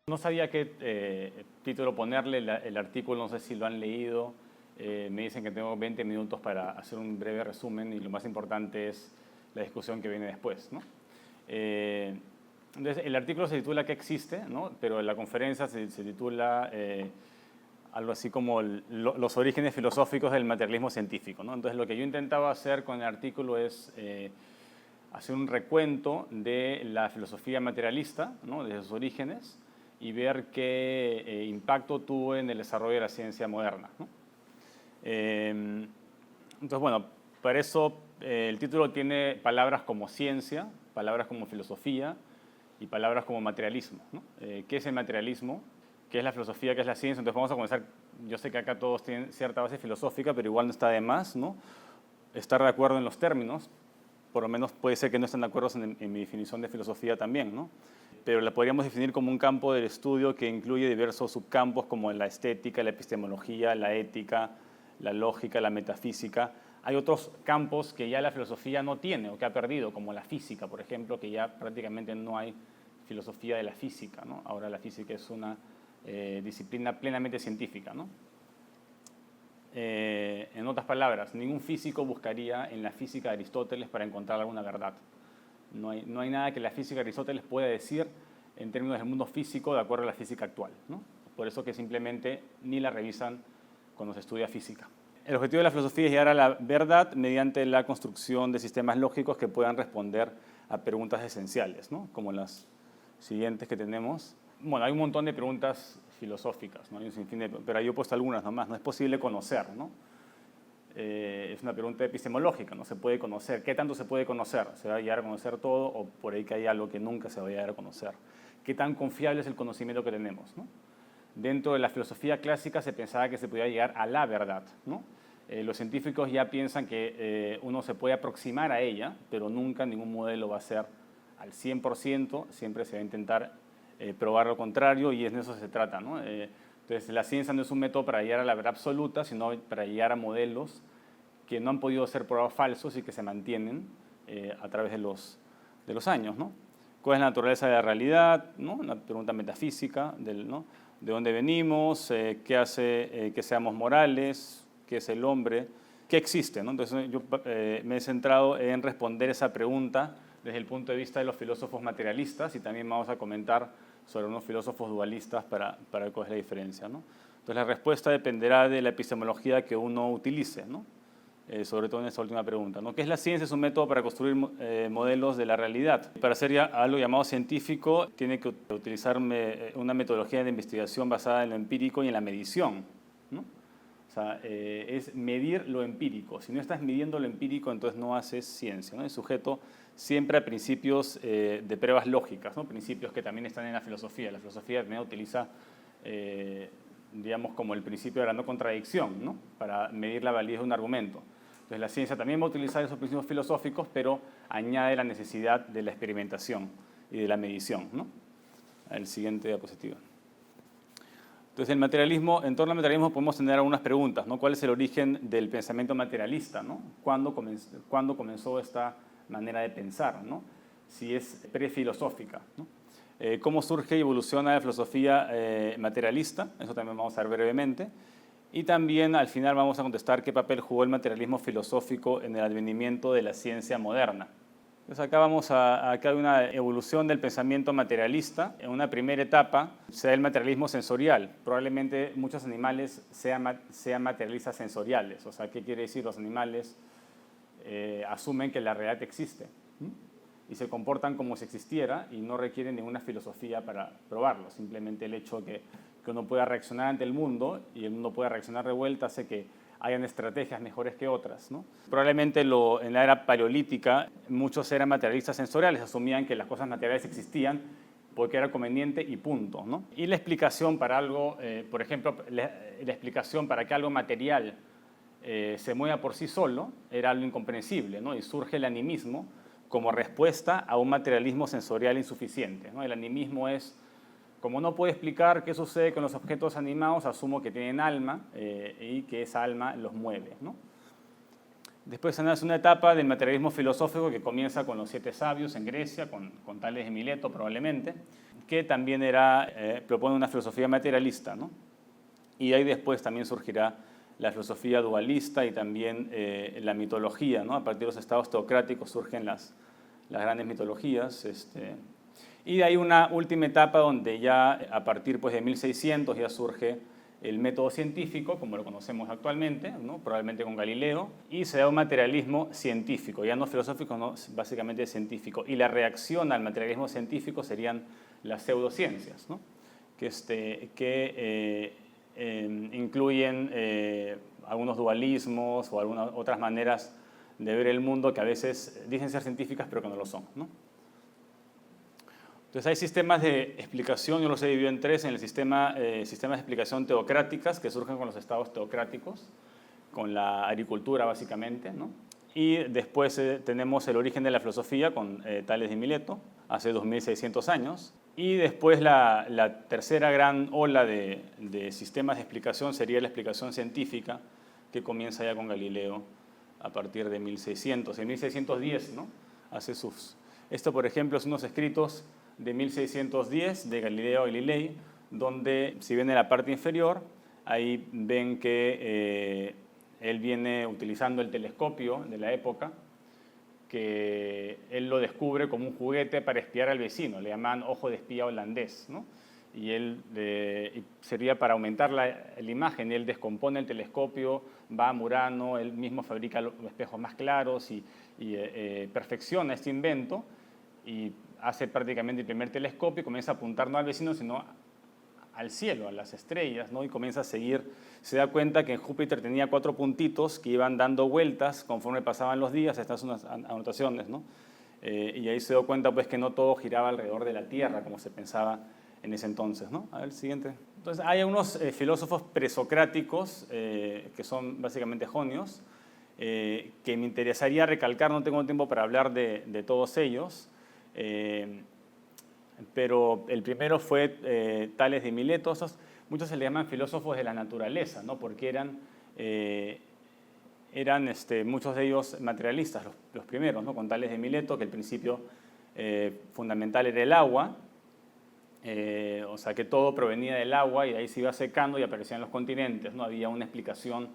No sabía qué título ponerle, el artículo, no sé si lo han leído. Me dicen que tengo 20 minutos para hacer un breve resumen y lo más importante es la discusión que viene después, ¿no? Entonces, el artículo se titula ¿Qué existe?, ¿no? Pero la conferencia se titula algo así como los orígenes filosóficos del materialismo científico, ¿no? Entonces, lo que yo intentaba hacer con el artículo es hacer un recuento de la filosofía materialista, ¿no? De sus orígenes, y ver qué impacto tuvo en el desarrollo de la ciencia moderna, ¿no? Entonces, bueno, para eso el título tiene palabras como ciencia, palabras como filosofía y palabras como materialismo, ¿no? ¿Qué es el materialismo? ¿Qué es la filosofía? ¿Qué es la ciencia? Entonces vamos a comenzar. Yo sé que acá todos tienen cierta base filosófica, pero igual no está de más, ¿no?, estar de acuerdo en los términos. Por lo menos puede ser que no estén de acuerdo en mi definición de filosofía también, ¿no? Pero la podríamos definir como un campo del estudio que incluye diversos subcampos como la estética, la epistemología, la ética, la lógica, la metafísica. Hay otros campos que ya la filosofía no tiene o que ha perdido, como la física, por ejemplo, que ya prácticamente no hay filosofía de la física, ¿no? Ahora la física es una disciplina plenamente científica, ¿no? En otras palabras, ningún físico buscaría en la física de Aristóteles para encontrar alguna verdad. No hay nada que la física de Aristóteles pueda decir en términos del mundo físico de acuerdo a la física actual, ¿no? Por eso que simplemente ni la revisan cuando se estudia física. El objetivo de la filosofía es llegar a la verdad mediante la construcción de sistemas lógicos que puedan responder a preguntas esenciales, ¿no?, como las siguientes que tenemos. Bueno, hay un montón de preguntas filosóficas, ¿no? Hay un sinfín pero yo he puesto algunas nomás. No es posible conocer, ¿no? Es una pregunta epistemológica, no se puede conocer. ¿Qué tanto se puede conocer? ¿Se va a llegar a conocer todo o por ahí que hay algo que nunca se va a llegar a conocer? ¿Qué tan confiable es el conocimiento que tenemos, ¿no? Dentro de la filosofía clásica se pensaba que se podía llegar a la verdad, ¿no? Los científicos ya piensan que uno se puede aproximar a ella, pero nunca ningún modelo va a ser al 100%, siempre se va a intentar probar lo contrario y en eso se trata, ¿no? Entonces, la ciencia no es un método para llegar a la verdad absoluta, sino para llegar a modelos que no han podido ser probados falsos y que se mantienen a través de los años, ¿no? ¿Cuál es la naturaleza de la realidad?, ¿no? Una pregunta metafísica, ¿no?, de dónde venimos, qué hace que seamos morales, qué es el hombre, qué existe, ¿no? Entonces, yo me he centrado en responder esa pregunta desde el punto de vista de los filósofos materialistas y también vamos a comentar sobre unos filósofos dualistas para ver cuál es la diferencia, ¿no? Entonces, la respuesta dependerá de la epistemología que uno utilice, ¿no? Sobre todo en esta última pregunta, ¿no? ¿Qué es la ciencia? Es un método para construir modelos de la realidad. Para hacer ya algo llamado científico, tiene que utilizar una metodología de investigación basada en lo empírico y en la medición, ¿no? O sea, es medir lo empírico. Si no estás midiendo lo empírico, entonces no haces ciencia, ¿no? Es sujeto siempre a principios de pruebas lógicas, ¿no? Principios que también están en la filosofía. La filosofía también utiliza digamos, como el principio de la no contradicción, ¿no?, para medir la validez de un argumento. Entonces, la ciencia también va a utilizar esos principios filosóficos, pero añade la necesidad de la experimentación y de la medición, ¿no? El siguiente diapositiva. Entonces, el materialismo, en torno al materialismo podemos tener algunas preguntas, ¿no? ¿Cuál es el origen del pensamiento materialista, ¿no? ¿Cuándo comenzó esta manera de pensar, ¿no? Si es prefilosófica, ¿no? Cómo surge y evoluciona la filosofía materialista, eso también vamos a ver brevemente. Y también al final vamos a contestar qué papel jugó el materialismo filosófico en el advenimiento de la ciencia moderna. Entonces acá hay una evolución del pensamiento materialista. En una primera etapa se da el materialismo sensorial. Probablemente muchos animales sean materialistas sensoriales. O sea, ¿qué quiere decir? Los animales asumen que la realidad existe y se comportan como si existiera y no requieren ninguna filosofía para probarlo. Simplemente el hecho que uno pueda reaccionar ante el mundo y el mundo pueda reaccionar de vuelta hace que hayan estrategias mejores que otras, ¿no? Probablemente en la era paleolítica muchos eran materialistas sensoriales, asumían que las cosas materiales existían porque era conveniente y punto, ¿no? Y la explicación para algo, por ejemplo, la explicación para que algo material se mueva por sí solo era algo incomprensible, ¿no? Y surge el animismo como respuesta a un materialismo sensorial insuficiente, ¿no? El animismo es, como no puedo explicar qué sucede con los objetos animados, asumo que tienen alma y que esa alma los mueve, ¿no? Después se nace una etapa del materialismo filosófico que comienza con los 7 sabios en Grecia, con Tales de Mileto probablemente. que también propone una filosofía materialista, ¿no? Y ahí después también surgirá la filosofía dualista y también la mitología, ¿no? A partir de los estados teocráticos surgen las grandes mitologías. Y de ahí una última etapa donde ya a partir pues, de 1600 ya surge el método científico, como lo conocemos actualmente, ¿no? Probablemente con Galileo, y se da un materialismo científico, ya no filosófico, no, básicamente científico. Y la reacción al materialismo científico serían las pseudociencias, ¿no? que incluyen algunos dualismos o algunas otras maneras de ver el mundo que a veces dicen ser científicas pero que no lo son, ¿no? Entonces hay sistemas de explicación, yo los he dividido en tres, en el sistemas de explicación teocráticas que surgen con los estados teocráticos, con la agricultura básicamente, ¿no? Y después tenemos el origen de la filosofía con Tales de Mileto, hace 2600 años. Y después la tercera gran ola de sistemas de explicación sería la explicación científica, que comienza ya con Galileo a partir de 1600, en 1610, ¿no? Esto, por ejemplo, son unos escritos de 1610 de Galileo Galilei, donde, si ven en la parte inferior, ahí ven que él viene utilizando el telescopio de la época, que él lo descubre como un juguete para espiar al vecino, le llaman ojo de espía holandés, ¿no? Y él servía para aumentar la imagen, él descompone el telescopio, va a Murano, él mismo fabrica los espejos más claros y perfecciona este invento y hace prácticamente el primer telescopio, comienza a apuntar no al vecino, sino al cielo, a las estrellas, ¿no? Y comienza a seguir, se da cuenta que en Júpiter tenía 4 puntitos que iban dando vueltas conforme pasaban los días, estas son unas anotaciones, ¿no? Y ahí se dio cuenta pues, que no todo giraba alrededor de la Tierra, como se pensaba en ese entonces, ¿no? A ver, siguiente. Entonces, hay unos filósofos presocráticos, que son básicamente jonios, que me interesaría recalcar, no tengo tiempo para hablar de todos ellos, pero el primero fue Tales de Mileto. Muchos se le llaman filósofos de la naturaleza, ¿no? Porque eran muchos de ellos materialistas, los primeros, ¿no? Con Tales de Mileto, que el principio fundamental era el agua, o sea que todo provenía del agua y de ahí se iba secando y aparecían los continentes, ¿no? Había una explicación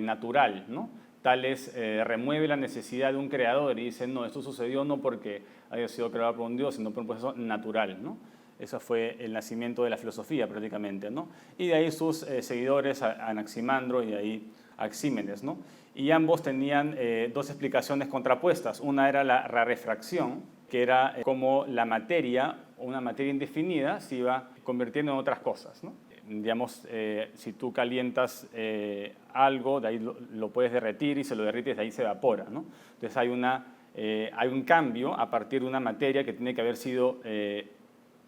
natural, ¿no? Tales remueve la necesidad de un creador y dice, no, esto sucedió no porque haya sido creado por un Dios, sino por un proceso natural, ¿no? Eso fue el nacimiento de la filosofía prácticamente, ¿no? Y de ahí sus seguidores, Anaximandro y de ahí Axímenes, ¿no? Y ambos tenían dos explicaciones contrapuestas. Una era la rarefracción, que era como la materia, o una materia indefinida, se iba convirtiendo en otras cosas, ¿no? Digamos, si tú calientas algo, de ahí lo puedes derretir y se lo derrites, de ahí se evapora, ¿no? Entonces hay un cambio a partir de una materia que tiene que haber sido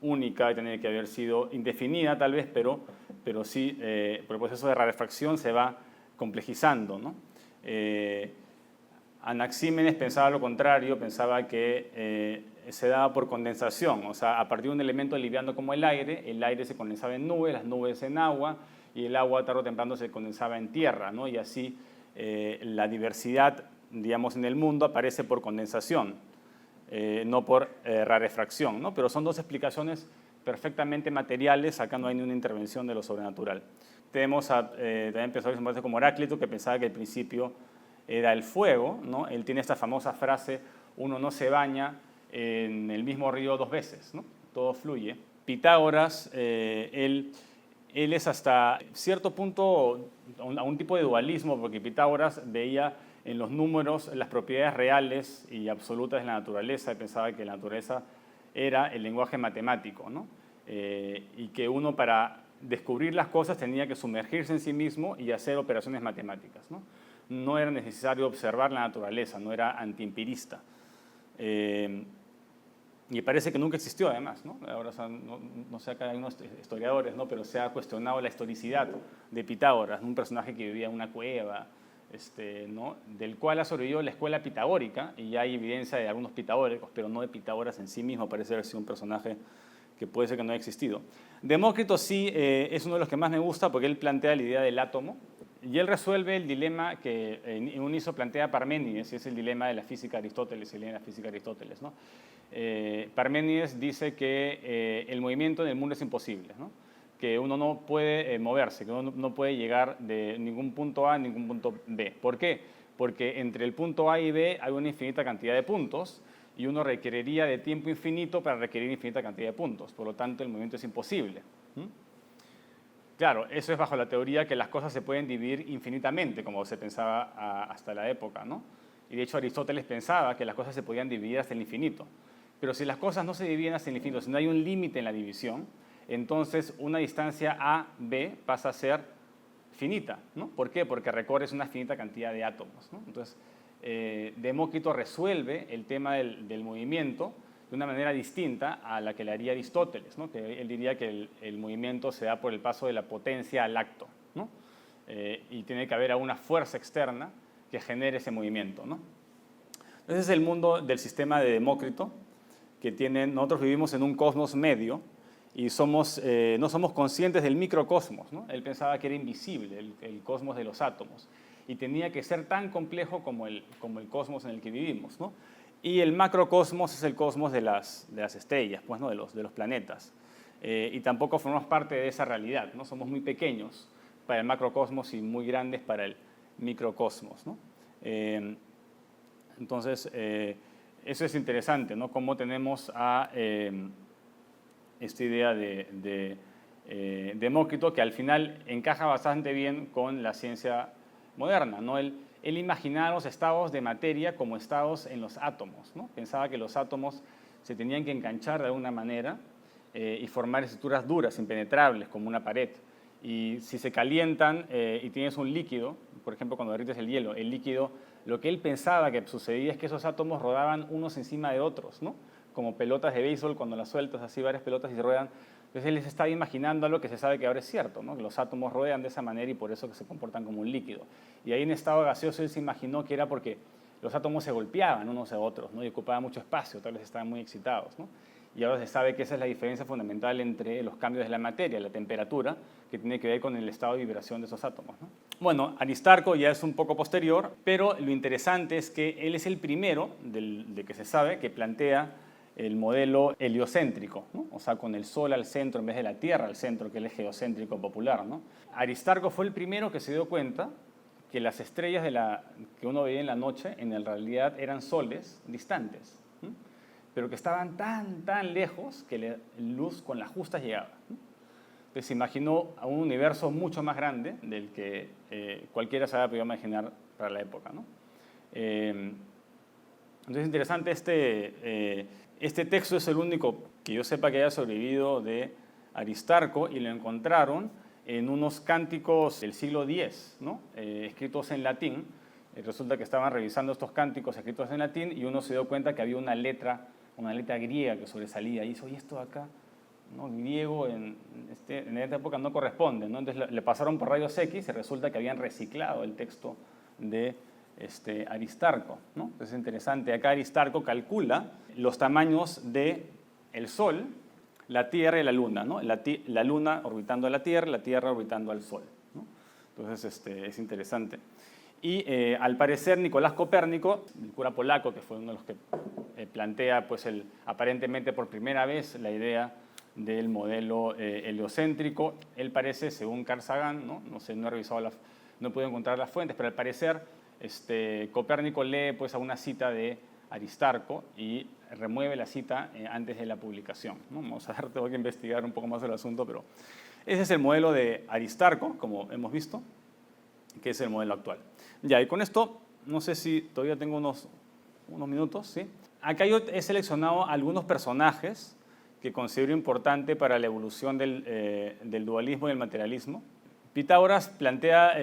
única, tiene que haber sido indefinida tal vez, pero sí, por el proceso de rarefacción se va complejizando, ¿no? Anaxímenes pensaba lo contrario, pensaba que se daba por condensación, o sea, a partir de un elemento liviano como el aire se condensaba en nubes, las nubes en agua, y el agua tarde o temprano se condensaba en tierra, ¿no? Y así la diversidad, digamos, en el mundo aparece por condensación, no por rarefracción, ¿no? Pero son dos explicaciones perfectamente materiales, acá no hay ninguna intervención de lo sobrenatural. Tenemos también pensadores como Heráclito, que pensaba que el principio era el fuego, ¿no? Él tiene esta famosa frase, uno no se baña en el mismo río 2 veces, ¿no? Todo fluye. Pitágoras, él es hasta cierto punto a un tipo de dualismo, porque Pitágoras veía en los números las propiedades reales y absolutas de la naturaleza, y pensaba que la naturaleza era el lenguaje matemático, ¿no? Y que uno para descubrir las cosas tenía que sumergirse en sí mismo y hacer operaciones matemáticas, ¿no? No era necesario observar la naturaleza, no era antiempirista. Y parece que nunca existió además, ¿no? Ahora no sé, acá hay unos historiadores, ¿no? Pero se ha cuestionado la historicidad de Pitágoras, un personaje que vivía en una cueva, ¿no? Del cual ha sobrevivido la escuela pitagórica, y ya hay evidencia de algunos pitagóricos, pero no de Pitágoras en sí mismo, parece haber sido un personaje que puede ser que no haya existido. Demócrito sí es uno de los que más me gusta porque él plantea la idea del átomo, y él resuelve el dilema que en Uniso plantea Parménides, y es el dilema de la física de Aristóteles, el dilema de la física de Aristóteles, ¿no? Parménides dice que el movimiento en el mundo es imposible, ¿no? Que uno no puede moverse, que uno no puede llegar de ningún punto A a ningún punto B. ¿Por qué? Porque entre el punto A y B hay una infinita cantidad de puntos y uno requeriría de tiempo infinito para requerir infinita cantidad de puntos. Por lo tanto, el movimiento es imposible. Claro, eso es bajo la teoría que las cosas se pueden dividir infinitamente, como se pensaba hasta la época, ¿no? Y de hecho Aristóteles pensaba que las cosas se podían dividir hasta el infinito. Pero si las cosas no se dividen hasta el infinito, si no hay un límite en la división, entonces una distancia A, B pasa a ser finita, ¿no? ¿Por qué? Porque recorres una finita cantidad de átomos, ¿no? Entonces, Demócrito resuelve el tema del movimiento de una manera distinta a la que le haría Aristóteles, ¿no? Que él diría que el movimiento se da por el paso de la potencia al acto, ¿no? Y tiene que haber una fuerza externa que genere ese movimiento, ¿no? Ese es el mundo del sistema de Demócrito, que nosotros vivimos en un cosmos medio y no somos conscientes del microcosmos, ¿no? Él pensaba que era invisible el cosmos de los átomos y tenía que ser tan complejo como el cosmos en el que vivimos, ¿no? Y el macrocosmos es el cosmos de las estrellas, pues, ¿no? de los planetas. Y tampoco formamos parte de esa realidad, ¿no? Somos muy pequeños para el macrocosmos y muy grandes para el microcosmos, ¿no? Entonces, eso es interesante, ¿no? Cómo tenemos a esta idea de Demócrito, que al final encaja bastante bien con la ciencia moderna, ¿no? Él imaginaba los estados de materia como estados en los átomos, ¿no? Pensaba que los átomos se tenían que enganchar de alguna manera y formar estructuras duras, impenetrables, como una pared. Y si se calientan y tienes un líquido, por ejemplo, cuando derrites el hielo, el líquido, lo que él pensaba que sucedía es que esos átomos rodaban unos encima de otros, ¿no? Como pelotas de béisbol, cuando las sueltas así varias pelotas y se ruedan. Entonces él se estaba imaginando algo que se sabe que ahora es cierto, ¿no? Que los átomos rodean de esa manera y por eso que se comportan como un líquido. Y ahí en estado gaseoso él se imaginó que era porque los átomos se golpeaban unos a otros, ¿no? Y ocupaban mucho espacio, tal vez estaban muy excitados, ¿no? Y ahora se sabe que esa es la diferencia fundamental entre los cambios de la materia, la temperatura, que tiene que ver con el estado de vibración de esos átomos, ¿no? Bueno, Aristarco ya es un poco posterior, pero lo interesante es que él es el primero de que se sabe que plantea el modelo heliocéntrico, ¿no? O sea, con el Sol al centro en vez de la Tierra al centro, que es el geocéntrico popular, ¿no? Aristarco fue el primero que se dio cuenta que las estrellas que uno veía en la noche en realidad eran soles distantes, ¿no? Pero que estaban tan lejos que la luz con las justas llegaba, ¿no? Entonces se imaginó a un universo mucho más grande del que cualquiera se había podido imaginar para la época, ¿no? Entonces es interesante este texto es el único que yo sepa que haya sobrevivido de Aristarco y lo encontraron en unos cánticos del siglo X, ¿no? Escritos en latín. Resulta que estaban revisando estos cánticos escritos en latín y uno se dio cuenta que había una letra griega que sobresalía y hizo, ¿y esto de acá? ¿No? Griego en esta época no corresponde, ¿no? Entonces le pasaron por rayos X y resulta que habían reciclado el texto de Aristarco, ¿no? Entonces es interesante, acá Aristarco calcula los tamaños del Sol, la Tierra y la Luna, ¿no? La Luna orbitando a la Tierra orbitando al Sol, ¿no? Entonces es interesante. Y al parecer Nicolás Copérnico, el cura polaco, que fue uno de los que plantea pues, aparentemente por primera vez la idea del modelo heliocéntrico, él parece, según Carl Sagan, no sé, no he revisado, no he podido encontrar las fuentes, pero al parecer Copérnico lee pues, a una cita de Aristarco y remueve la cita antes de la publicación, ¿no? Vamos a ver, tengo que investigar un poco más el asunto, pero ese es el modelo de Aristarco, como hemos visto, que es el modelo actual. Ya, y con esto, no sé si todavía tengo unos minutos, ¿sí? Acá yo he seleccionado algunos personajes que considero importante para la evolución del dualismo y el materialismo. Pitágoras plantea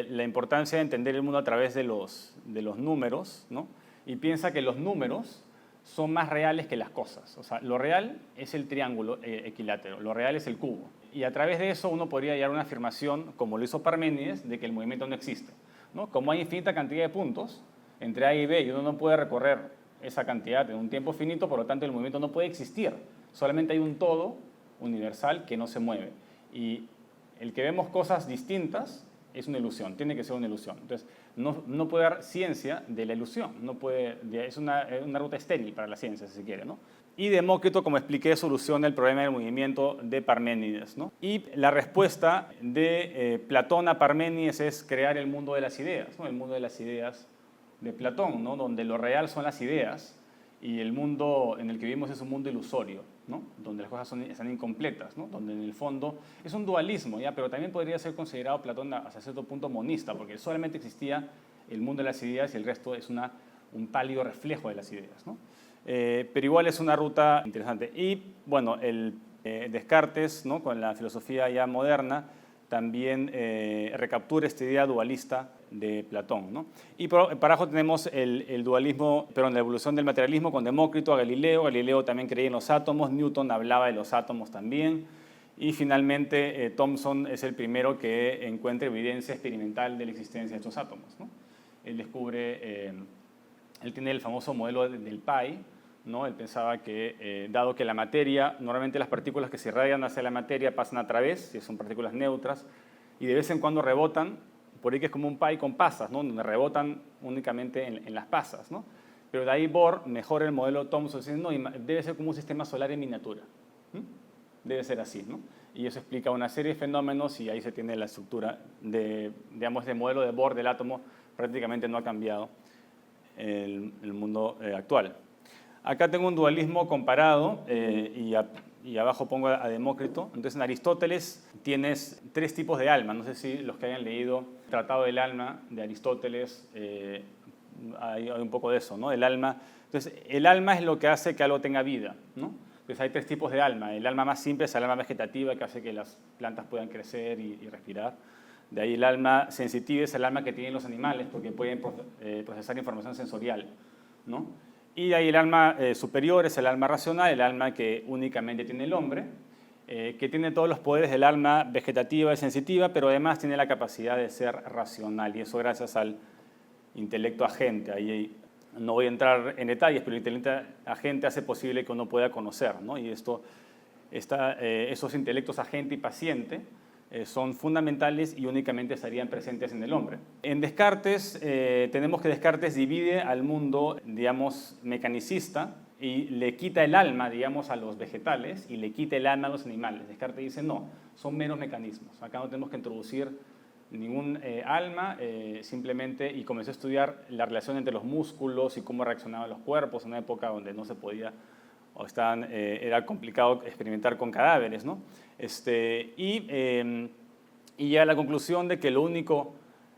la importancia de entender el mundo a través de los números, ¿no? Y piensa que los números son más reales que las cosas. O sea, lo real es el triángulo equilátero, lo real es el cubo. Y a través de eso uno podría llegar a una afirmación, como lo hizo Parménides, de que el movimiento no existe, ¿no? Como hay infinita cantidad de puntos entre A y B y uno no puede recorrer esa cantidad en un tiempo finito, por lo tanto el movimiento no puede existir. Solamente hay un todo universal que no se mueve. Y el que vemos cosas distintas es una ilusión, tiene que ser una ilusión. Entonces, no puede dar ciencia de la ilusión, es una ruta estéril para la ciencia, si se quiere, ¿no? Y Demócrito, como expliqué, soluciona el problema del movimiento de Parménides, ¿no? Y la respuesta de Platón a Parménides es crear el mundo de las ideas, ¿no? El mundo de las ideas de Platón, ¿no? Donde lo real son las ideas y el mundo en el que vivimos es un mundo ilusorio, ¿no? Donde las cosas están incompletas, ¿no? Donde en el fondo es un dualismo, ¿ya? Pero también podría ser considerado Platón hasta cierto punto monista, porque solamente existía el mundo de las ideas y el resto es un pálido reflejo de las ideas, ¿no? Pero igual es una ruta interesante. Y bueno, Descartes, ¿no? Con la filosofía ya moderna, también recaptura esta idea dualista de Platón, ¿no? Y para abajo tenemos el dualismo, perdón, la evolución del materialismo con Demócrito a Galileo. Galileo también creía en los átomos, Newton hablaba de los átomos también. Y finalmente Thomson es el primero que encuentra evidencia experimental de la existencia de estos átomos, ¿no? Él descubre, él tiene el famoso modelo del pi, ¿no? Él pensaba que, dado que la materia, normalmente las partículas que se irradian hacia la materia pasan a través, si son partículas neutras, y de vez en cuando rebotan, por ahí que es como un pie con pasas, ¿no? Donde rebotan únicamente en las pasas, ¿no? Pero de ahí Bohr mejora el modelo Thomson, diciendo, no, debe ser como un sistema solar en miniatura. Debe ser así, ¿no? Y eso explica una serie de fenómenos y ahí se tiene la estructura digamos, del modelo de Bohr del átomo, prácticamente no ha cambiado el mundo actual. Acá tengo un dualismo comparado y abajo pongo a Demócrito. Entonces en Aristóteles tienes tres tipos de alma. No sé si los que hayan leído el Tratado del Alma de Aristóteles, hay un poco de eso, ¿no? El alma. Entonces el alma es lo que hace que algo tenga vida, ¿no? Entonces hay tres tipos de alma. El alma más simple es el alma vegetativa, que hace que las plantas puedan crecer y respirar. De ahí el alma sensitiva es el alma que tienen los animales, porque pueden procesar información sensorial, ¿no? Y de ahí el alma superior es el alma racional, el alma que únicamente tiene el hombre, que tiene todos los poderes del alma vegetativa y sensitiva, pero además tiene la capacidad de ser racional, y eso gracias al intelecto agente. Ahí no voy a entrar en detalles, pero el intelecto agente hace posible que uno pueda conocer, ¿no? Y esos intelectos agente y paciente son fundamentales y únicamente estarían presentes en el hombre. En Descartes, tenemos que Descartes divide al mundo, digamos, mecanicista y le quita el alma, digamos, a los vegetales y le quita el alma a los animales. Descartes dice, no, son meros mecanismos. Acá no tenemos que introducir ningún alma, simplemente, y comenzó a estudiar la relación entre los músculos y cómo reaccionaban los cuerpos en una época donde no se podía era complicado experimentar con cadáveres, ¿no? Y llega a la conclusión de que lo único,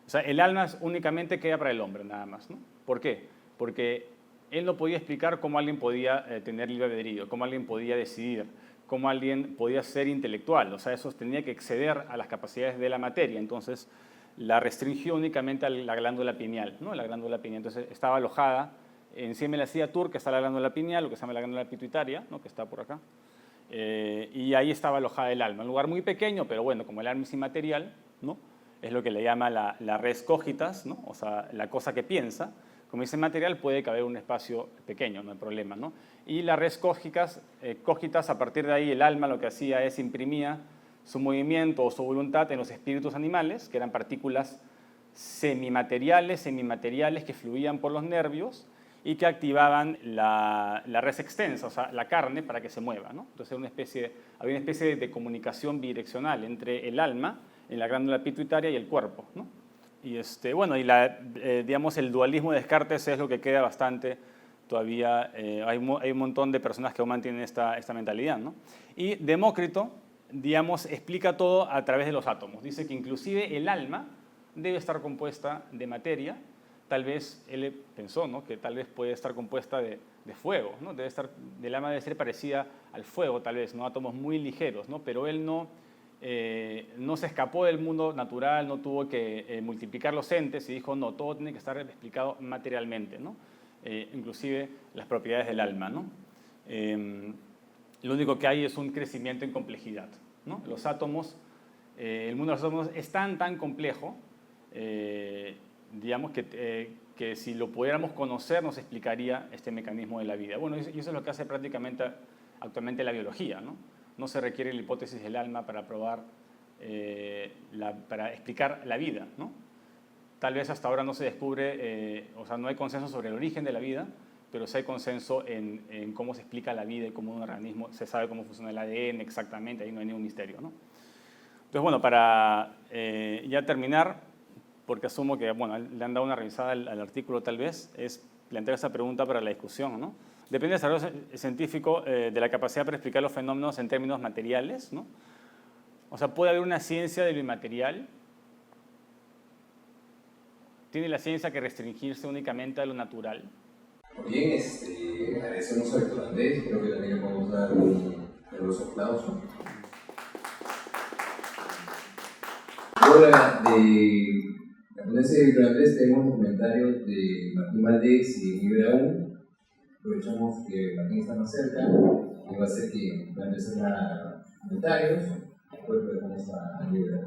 o sea, el alma únicamente queda para el hombre, nada más, ¿no? ¿Por qué? Porque él no podía explicar cómo alguien podía tener libre albedrío, cómo alguien podía decidir, cómo alguien podía ser intelectual, o sea, eso tenía que exceder a las capacidades de la materia, entonces la restringió únicamente a la glándula pineal, ¿no? La glándula pineal, entonces estaba alojada encima de la silla Tur, que está la glándula pineal, lo que se llama la glándula pituitaria, ¿no? Que está por acá. Y ahí estaba alojada el alma. Un lugar muy pequeño, pero bueno, como el alma es inmaterial, ¿no? Es lo que le llama la res cogitas, ¿no? O sea, la cosa que piensa. Como es inmaterial, puede caber un espacio pequeño, no hay problema, ¿no? Y la res cogitas, a partir de ahí el alma lo que hacía es imprimía su movimiento o su voluntad en los espíritus animales, que eran partículas semimateriales que fluían por los nervios y que activaban la res extensa, o sea, la carne, para que se mueva, ¿no? Entonces había una especie de comunicación bidireccional entre el alma, en la glándula pituitaria y el cuerpo, ¿no? Y bueno, digamos, el dualismo de Descartes es lo que queda bastante todavía. Hay un montón de personas que aún mantienen esta mentalidad, ¿no? Y Demócrito, digamos, explica todo a través de los átomos. Dice que inclusive el alma debe estar compuesta de materia. Tal vez él pensó, ¿no? Que tal vez puede estar compuesta de fuego, ¿no? El alma debe ser parecida al fuego, tal vez, ¿no? Átomos muy ligeros, ¿no? Pero él no se escapó del mundo natural, no tuvo que multiplicar los entes y dijo, no, todo tiene que estar explicado materialmente, ¿no? Inclusive las propiedades del alma, ¿no? Lo único que hay es un crecimiento en complejidad, ¿no? Los átomos, el mundo de los átomos es tan complejo, digamos que si lo pudiéramos conocer nos explicaría este mecanismo de la vida. Bueno, y eso es lo que hace prácticamente actualmente la biología, ¿no? No se requiere la hipótesis del alma para probar, para explicar la vida, ¿no? Tal vez hasta ahora no se descubre, o sea, no hay consenso sobre el origen de la vida, pero sí hay consenso en cómo se explica la vida y cómo un organismo, se sabe cómo funciona el ADN exactamente, ahí no hay ningún misterio, ¿no? Entonces, bueno, para ya terminar, porque asumo que, bueno, le han dado una revisada al artículo tal vez, es plantear esa pregunta para la discusión, ¿no? Depende del desarrollo científico de la capacidad para explicar los fenómenos en términos materiales, ¿no? O sea, ¿puede haber una ciencia de lo inmaterial? ¿Tiene la ciencia que restringirse únicamente a lo natural? Bien, agradecemos al doctor Andrés, creo que también le podemos dar un caluroso aplauso. Ahora, de la ponencia de doctor Andrés, tenemos comentarios de Martín Valdés y Miguel Aún. Aprovechamos que Martín está más cerca y va a ser que va a empezar a comentarios, después dejamos a Miguel.